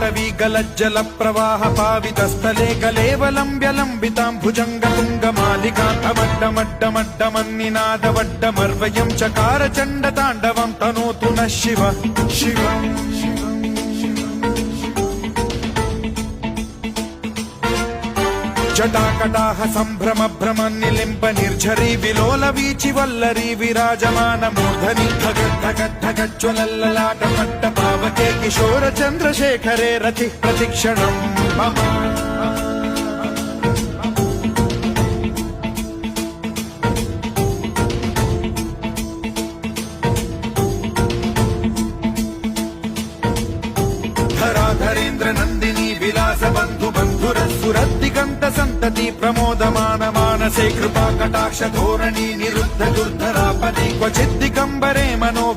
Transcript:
ताटवी गलज्जल प्रवाह पावित स्थले कलेवलम्ब्यलम्बितां भुजङ्गतुङ्गमालिकान्तमड्डमड्डमड्डमन्निनादवड्डमर्वयं चकार चण्डताण्डवं तनोतु नः शिव शिवम् जटाकटाह सम्भ्रम भ्रम निलिम्ब निर्झरी विलोल वीचि वल्लरी विराजमान मूर्धनि धगद्धगद्धगज्ज्वलल्ललाट पट्ट पावके किशोर चन्द्रशेखरे रति प्रतिक्षणम् मम धराधरेन्द्र नन्दिनी विलास बन्धु बन्धुरसुरद्दिगन्त सन्तति प्रमोदमान मानसे कृपा कटाक्ष धोरणी निरुद्ध दुर्धरापदि क्वचिद्दिगम्बरे मनो